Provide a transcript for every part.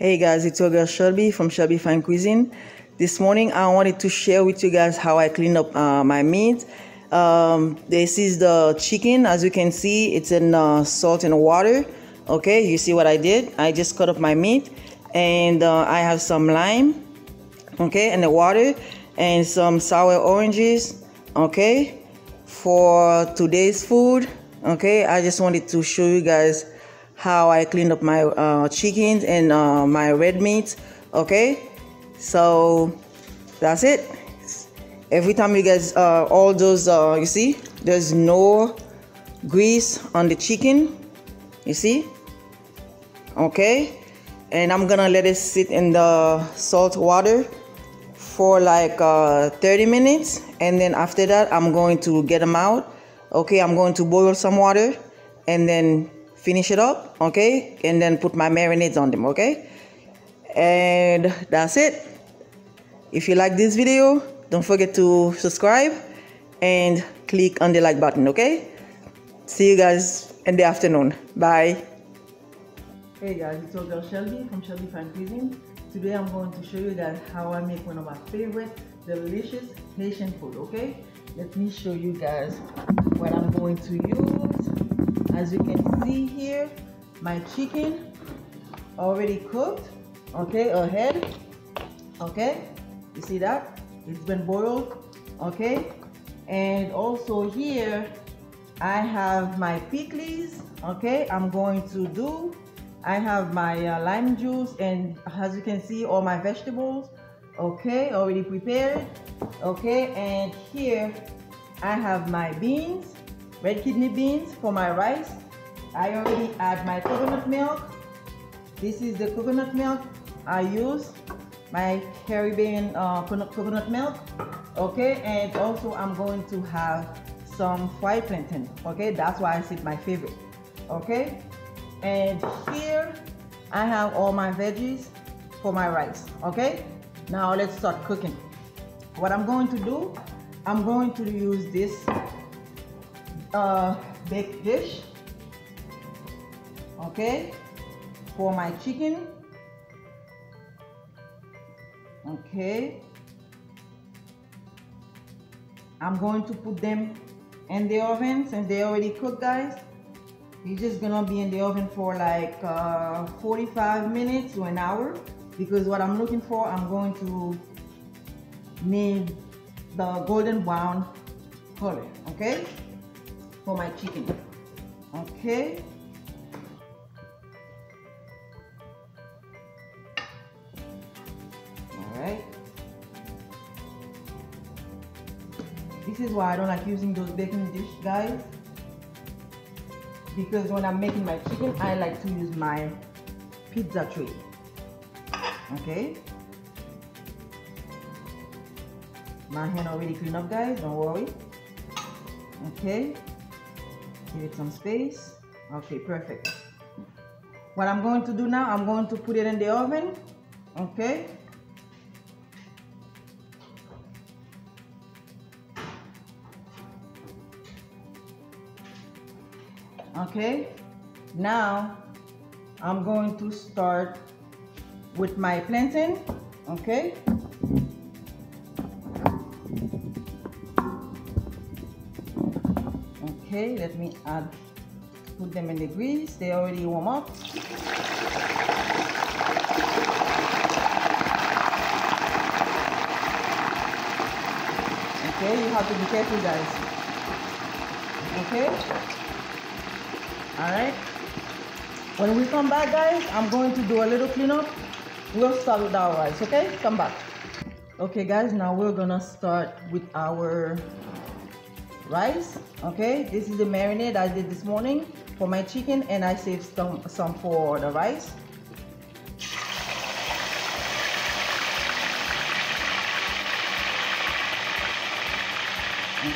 Hey guys, it's your girl Shelby from Shelby Fine Cuisine. This morning I wanted to share with you guys how I clean up my meat. This is the chicken. As you can see, it's in salt and water. Okay, you see what I did? I just cut up my meat and I have some lime, okay, and the water and some sour oranges, okay, for today's food. Okay, I just wanted to show you guys how I cleaned up my chickens and my red meat. Okay, so that's it. Every time you guys all those you see there's no grease on the chicken, you see, okay, and I'm gonna let it sit in the salt water for like 30 minutes, and then after that I'm going to get them out. Okay, I'm going to boil some water and then finish it up, okay, and then put my marinades on them, okay, and that's it. If you like this video, don't forget to subscribe and click on the like button, okay. See you guys in the afternoon. Bye. Hey guys, it's your girl Shelby from Shelby Fine Cuisine. Today I'm going to show you guys how I make one of my favorite delicious Haitian food, okay. Let me show you guys what I'm going to use. As you can see here, my chicken already cooked, okay, ahead, okay, you see that it's been boiled, okay, and also here I have my pickles, okay. I have my lime juice, and as you can see, all my vegetables, okay, already prepared, okay, and here I have my beans, red kidney beans for my rice. I already add my coconut milk. This is the coconut milk I use, my Caribbean coconut milk, okay, and also I'm going to have some fried plantain, okay, that's why I said my favorite, okay, and here I have all my veggies for my rice, okay. Now let's start cooking. What I'm going to do, I'm going to use this baked dish, okay, for my chicken, okay. I'm going to put them in the oven since they already cooked, guys. You're just gonna be in the oven for like 45 minutes to an hour, because what I'm looking for, I'm going to need the golden brown color, okay, for my chicken, okay. All right, this is why I don't like using those baking dish, guys, because when I'm making my chicken, I like to use my pizza tray, okay. My hand already cleaned up, guys, don't worry, okay. Give it some space, okay, perfect. What I'm going to do now, I'm going to put it in the oven, okay. Okay, now I'm going to start with my plantain, okay. Okay, let me put them in the grease. They already warm up. Okay, you have to be careful, guys. Okay, all right. When we come back, guys, I'm going to do a little cleanup. We'll start with our rice, okay? Come back. Okay, guys, now we're gonna start with our rice, okay. This is the marinade I did this morning for my chicken, and I saved some for the rice.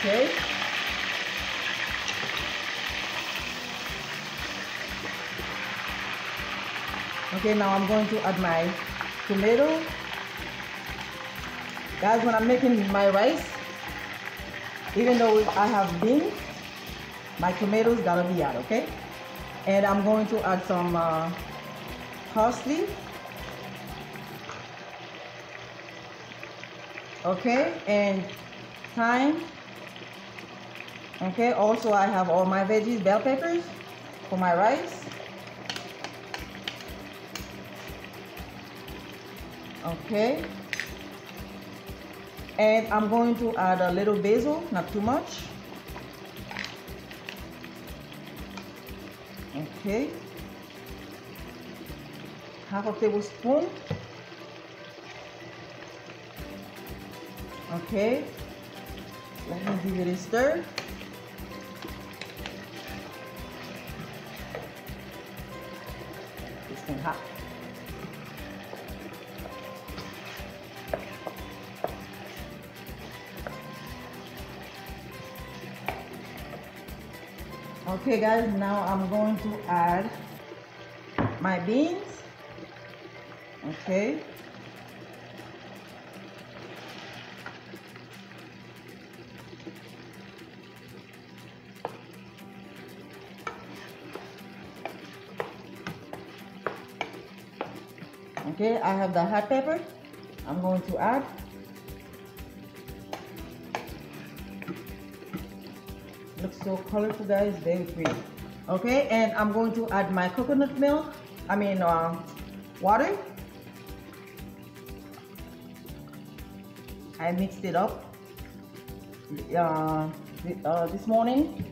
Okay, okay, now I'm going to add my tomato, guys. When I'm making my rice, even though I have beans, my tomatoes gotta be out, okay. And I'm going to add some parsley, Okay, and thyme. Okay, also I have all my veggies, bell peppers for my rice. Okay, and I'm going to add a little basil, not too much. Okay, half a tablespoon. Okay, let me give it a stir. It's getting hot. Okay guys, now I'm going to add my beans. Okay. Okay, I have the hot pepper. I'm going to add. Looks so colorful, guys, very pretty. Okay, and I'm going to add my coconut milk. Water. I mixed it up this morning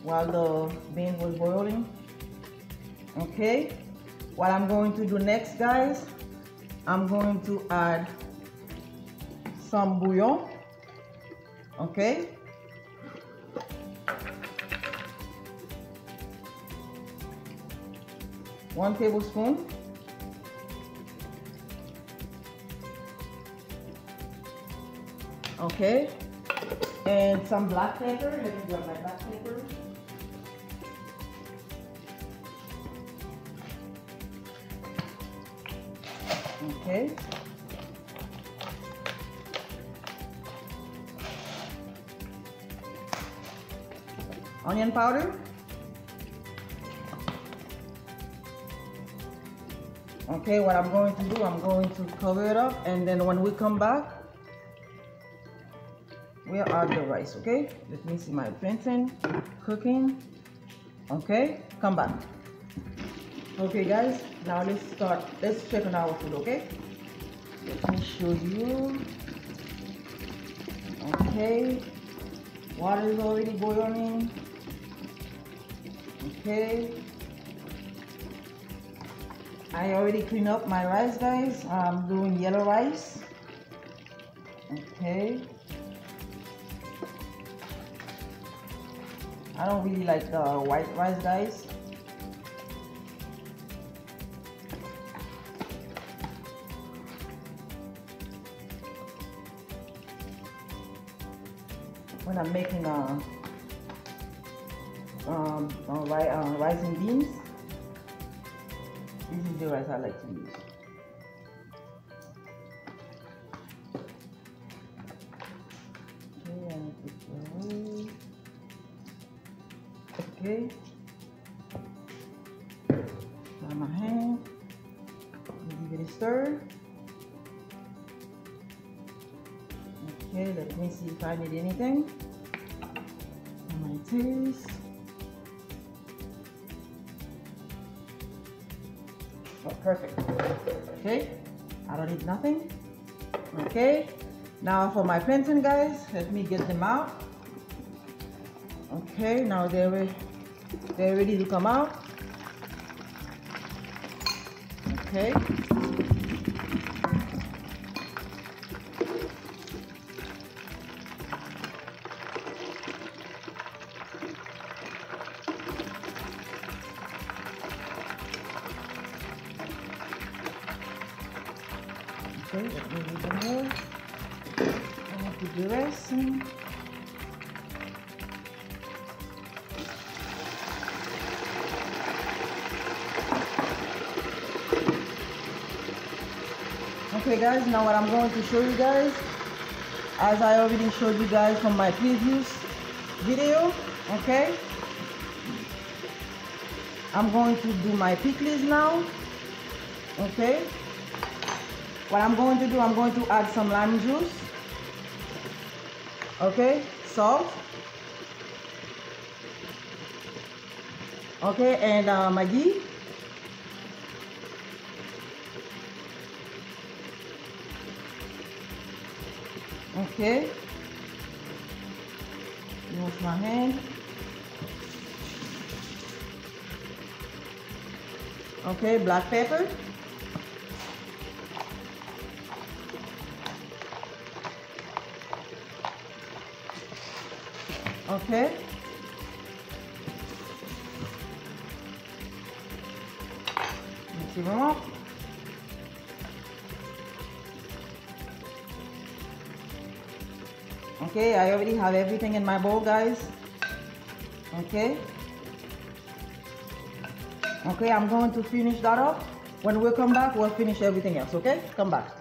while the bean was boiling. Okay, what I'm going to do next, guys, I'm going to add some bouillon. Okay. One tablespoon. Okay, and some black pepper. Let me grab my black pepper. Okay. Onion powder. Okay, what I'm going to do, I'm going to cover it up, and then when we come back, we'll add the rice. Okay, let me see my plantain cooking. Okay, come back. Okay guys, now let's check on our food. Okay, let me show you. Okay, water is already boiling. Okay, I already cleaned up my rice, guys. I'm doing yellow rice. Okay, I don't really like the white rice, guys. When I'm making rice and beans, this is the rice I like to use. Okay, and put it away. Okay, try my hand. Give it a stir. Okay, let me see if I need anything. My taste. Oh, perfect. Okay, I don't need nothing. Okay, now for my plantain, guys, let me get them out. Okay, now they're ready to come out. Okay. Okay, let me leave them there. I'm going to put the rest in. Okay guys, now what I'm going to show you guys, as I already showed you guys from my previous video, okay? I'm going to do my pickles now, okay? What I'm going to do, I'm going to add some lime juice. Okay, salt. Okay, and Maggi. Okay, wash my hand. Okay, black pepper. Okay. Let's see more. Okay, I already have everything in my bowl, guys. Okay. Okay, I'm going to finish that up. When we come back, we'll finish everything else, okay? Come back.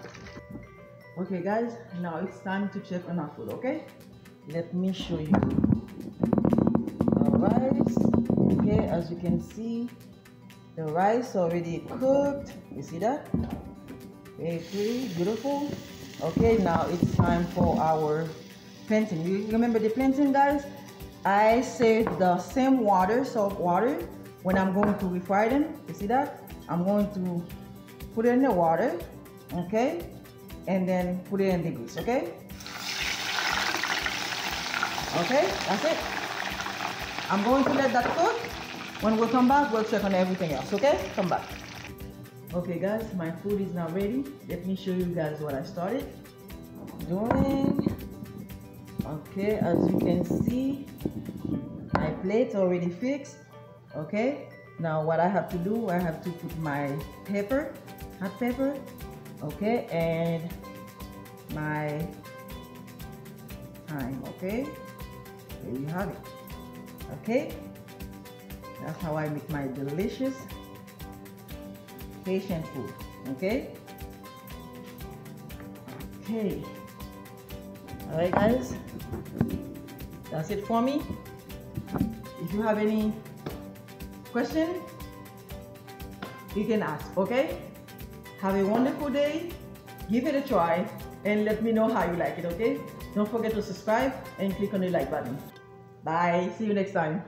Okay, guys, now it's time to check on our food, okay? Let me show you. All rice. Okay, as you can see, the rice already cooked. You see that? Very pretty, beautiful. Okay, now it's time for our plantain. You remember the plantain, guys? I saved the same water, salt water, when I'm going to refry them. You see that? I'm going to put it in the water, okay? And then put it in the grease, okay? Okay, that's it. I'm going to let that cook. When we come back, we'll check on everything else, okay? Come back. Okay, guys, my food is now ready. Let me show you guys what I started doing. Okay, as you can see, my plate's already fixed. Okay, now what I have to do, I have to put my pepper, hot pepper, okay, and my thyme. Okay, there you have it. Okay, that's how I make my delicious Haitian food. Okay. Okay. All right, guys. That's it for me. If you have any question, you can ask. Okay. Have a wonderful day. Give it a try and let me know how you like it. Okay. Don't forget to subscribe and click on the like button. Bye. See you next time.